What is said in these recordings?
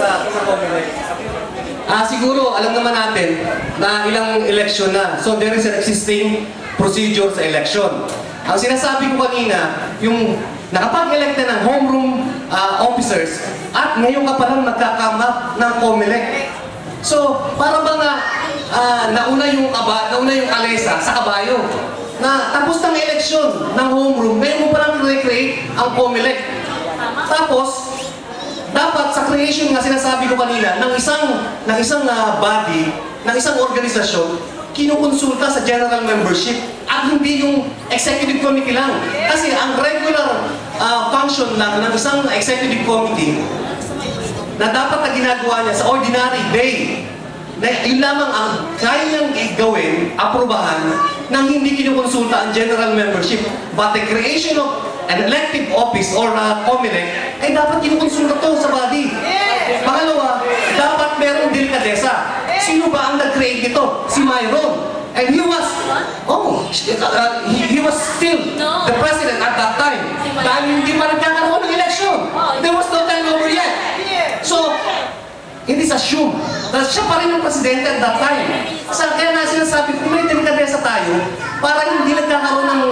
sa Comelec. Siguro, alam naman natin na ilang eleksyon na. So, there is an existing procedure sa election. Ang sinasabi ko kanina, yung nakapag-elect na ng homeroom officers at ngayon ka palang magkakamap ng Comelec. So, para bang nauna yung kalesa sa kabayo na tapos ng eleksyon ng homeroom, ngayon mo palang recreate ang Comelec. Tapos, dapat sa creation nga sinasabi ko kanina ng isang body, ng isang organisasyon, kinukonsulta sa general membership at hindi yung executive committee lang. Kasi ang regular function lang ng isang executive committee na dapat na ginagawa niya sa ordinary day, na yun lamang ang kaya niyang gawin, aprobahan, nang hindi kinukonsulta ang general membership. But the creation of an elective office or Comelec, ay dapat kinukonsulta to sa body. Pangalawa, dapat merong delikadesa. Sino ba ang nag-create nito? Si Myron. And he was still the president at that time. Dahil hindi pa nagkakaroon ng election. There was no time over yet. So, it is assumed na siya pa rin ang presidente at that time. Kaya na sinasabi, kung may delikadesa tayo, para hindi nagkakaroon ng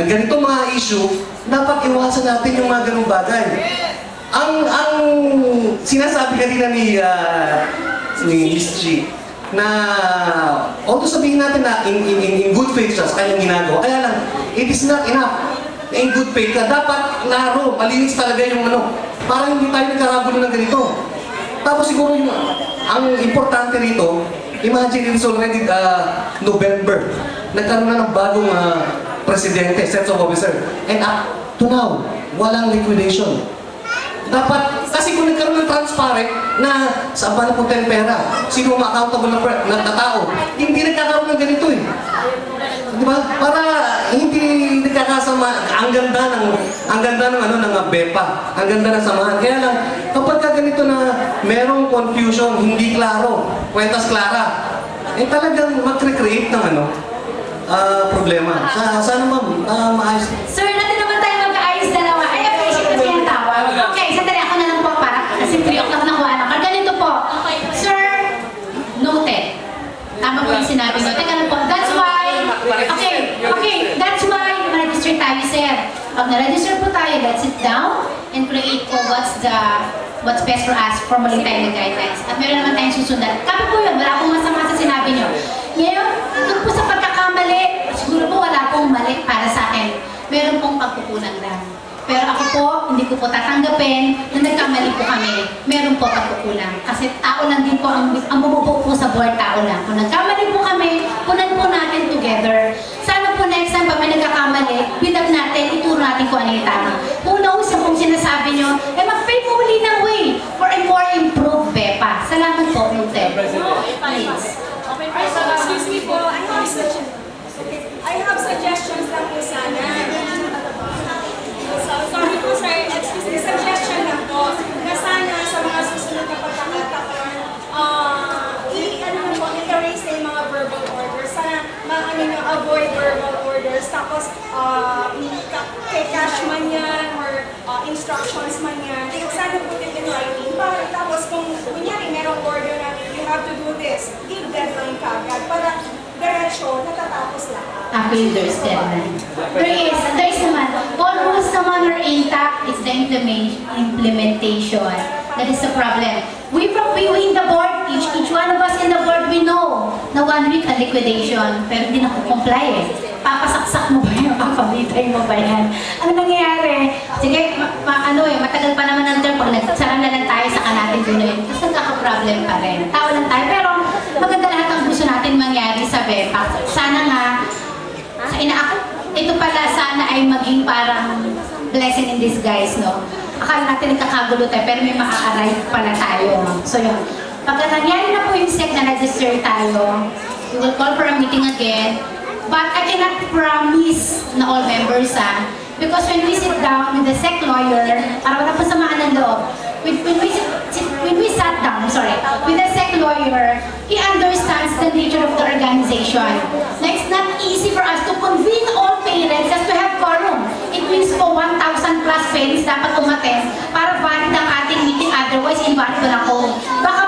ganitong mga issue, dapat iwasan natin yung mga ganung bagay. Ang sinasabi kanina ni Miss G, na although sabihin natin na in good faith siya sa kanyang ginagawa, kaya lang, it is not enough. In good faith na dapat klaro, malinis talaga yung para hindi tayo nagkaragulo ng ganito. Tapos siguro ang importante rito, imagine it's already November. Nagkaroon na ng bagong presidente, sets of officer. And up to now, walang liquidation. Dapat, kasi kung nagkaroon ng transparent na saan ba napunta yung pera, sino ma-accountable na tao, hindi nagkakaroon ng ganito eh. Diba? Para hindi nagkakasama, ang ganda ng BEPA, ang ganda ng samahan. Kaya lang, kapag ganito na merong confusion, hindi klaro, kwentas klara, eh talagang mag-recreate ng problema. Sana ma'am, maayos. Sir, natin naman tayo mag-aayos dalawa. Ay, appreciate kasi yung tawag. Okay, sandali ako na lang po para kasi 3 o'clock na kuha na. Ganito po. Sir, noted. Tama po yung sinabi nyo. Teka lang po. That's why, that's why ma-register tayo, sir. Pag na-register po tayo, let's sit down and create po what's best for us, formally tayo ng guidelines. At meron naman tayong susundan. Kami po yun, wala pong masama sa sinabi nyo. Ngayon, doon po sa pagkakamali, siguro po wala pong mali para sa akin. Meron pong pagkukulang lang. Pero ako po, hindi ko po tatanggapin na nagkamali po kami. Meron po pagkukulang. Kasi tao lang din po, ang bumubuo po sa board, tao lang. Kung nagkamali po kami, punan po natin together. Sana po next time, pag may nagkakamali, bidag natin, ituro natin kung ano yung tama. Kung nausap kong sinasabi nyo, mag-pay po uli ng way for a more improved BEPA. Salamat po, Nute. Please. Excuse me po, I have suggestions lang po sana. Sorry po sir, excuse me, suggestion lang po na sana sa mga susunod na pagkakataon, i-erase na yung mga verbal orders. Sana avoid verbal orders. Tapos, kay cash man yan or instructions man yan, sana put it in writing. Tapos kung kunyari merong order na you have to do this, give deadline kagad para diretso, natatapos lahat. Actually, there's deadline. There is naman. All rules naman are intact. It's the implementation. That is the problem. We in the board, each one of us in the board, we know na 1 week ang liquidation, pero hindi na comply eh. Papasaksak mo ba yung papamitay mo ba yan? Ano nangyayari? Sige, matagal pa naman ang term. Pag nagsara na lang tayo, saka natin tuloy. Kasi nagkaka-problem pa rin. Tao lang tayo, pero maganda lahat ang gusto natin mangyari sa BEPA. Sana nga, ito pala sana ay maging parang blessing in disguise, no? Akala natin nagkakagulo tayo, pero may maa-arrive pala tayo. So yun, pagka nangyari na po yung SEC na register tayo, we will call for a meeting again. But I cannot promise na all members because when we sit down with the SEC lawyer, para wala pa samaan ng loob, when we sat down, with the SEC lawyer, he understands the nature of the organization. Na it's not easy for us to convene all parents just to have quorum. It means po 1,000 plus parents dapat umattend para valid ang ating meeting, otherwise invalid Kunwari, wala ko. Baka